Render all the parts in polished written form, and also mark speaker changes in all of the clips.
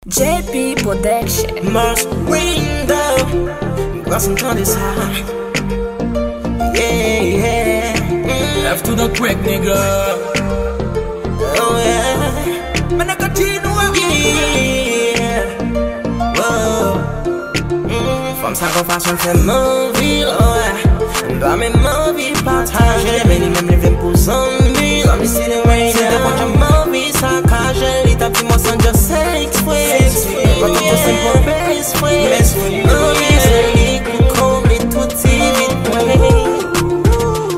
Speaker 1: JP Production.
Speaker 2: Must window, crossing on this high. Yeah.
Speaker 3: Left to the crack, nigga.
Speaker 2: Oh yeah. Man, I continue. Yeah. Whoa. From sacrifice on fait ma vie. Oh yeah. Dans mes ma vie partage. Les mêmes les pour zombies. Zombies see the rain. C'est des bonnes ma vie saccage. Les tapis moi sans just sex ways. But I'm just simple best ways. Oh yeah. Les coups les tout vite.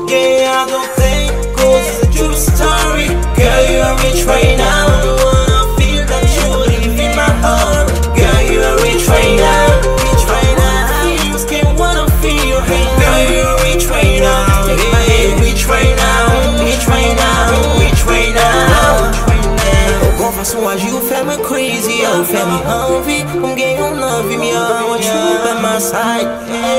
Speaker 2: Yeah, I don't think cause it's a true story. Girl, you are rich right now. I wanna feel that you live in my heart. Girl, you are rich right now. Rich right now. You skin wanna feel your hate. Girl, you are rich right now. Take my head, rich right now. Rich right now. Rich right now. Bon façon you fais me crazy, you fais me envie. I'm getting on love me, I want you by my side.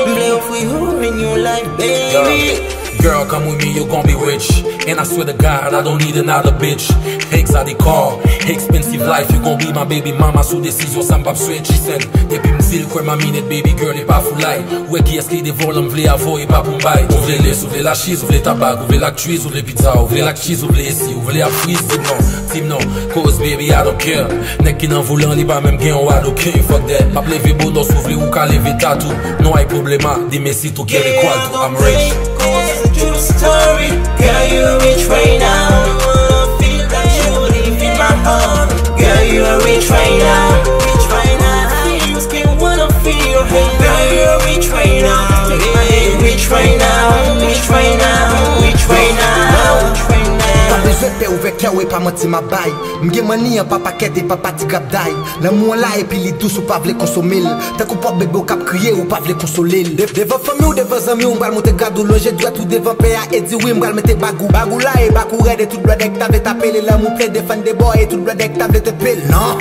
Speaker 2: Play for you in your life, baby.
Speaker 3: Girl, come with me, you gon' be rich. And I swear to God, I don't need another bitch. Exotic car, expensive life. You gon' be my baby mama. Sous décision, ça m'pa switch. She said, depuis m'zil, quoi ma minute, baby girl, est pas full light. Ouais, qui est-ce qui dévole, m'vle avoir, et pas pour m'baille. Ouvrez les, ouvrez la cheese, ouvrez tabac, ouvrez la cuisse, ouvrez pizza, ouvrez la cheese, ouvrez ici, ouvrez la freeze. Team non, cause baby, I don't care. Nek qui n'en voulant, li pas même gain, I don't care. Fuck that. Ma pleve bon, s'ouvre ou ka leve tatou. Non, hay problema, dis-moi si tout qui est quoi, I'm rich.
Speaker 2: True story, girl, you're rich right now. I wanna feel that you live in my heart. Girl, you're rich right now. Rich right now. You skin wanna feel your hate. Girl, you're rich right now. Take my head, rich right now. Rich right now. Rich right now. Rich right now.
Speaker 4: Te ouvert cœur et pas menti ma baille. M'gé mani en pas paquet et pas parti grab d'ail. L'amour là et puis les douces ou pas vle consommer. T'as qu'on pas bébé au cap crier ou pas vle consoler. Devant famille ou devant amis on va monter gadou. Longer droit tout devant PA et dit oui m'val mettre bagou. Bagou là et bagou red et tout blood deck t'avais tapé. L'amour plein de fans des boys et tout blood deck t'avais te pile. Non.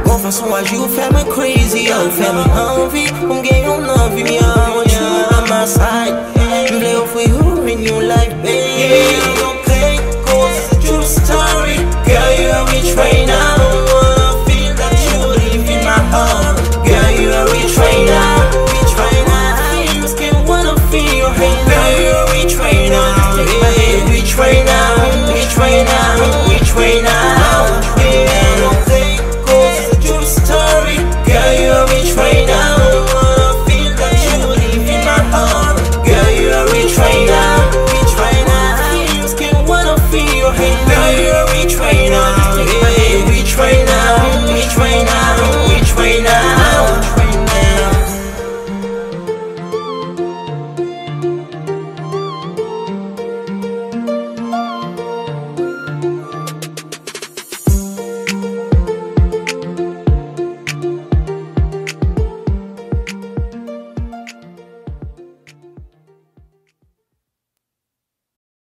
Speaker 2: Bon façon you fais me crazy, you fais me envie. I'm getting on love me, I want you by my side. Play for you in your life, baby.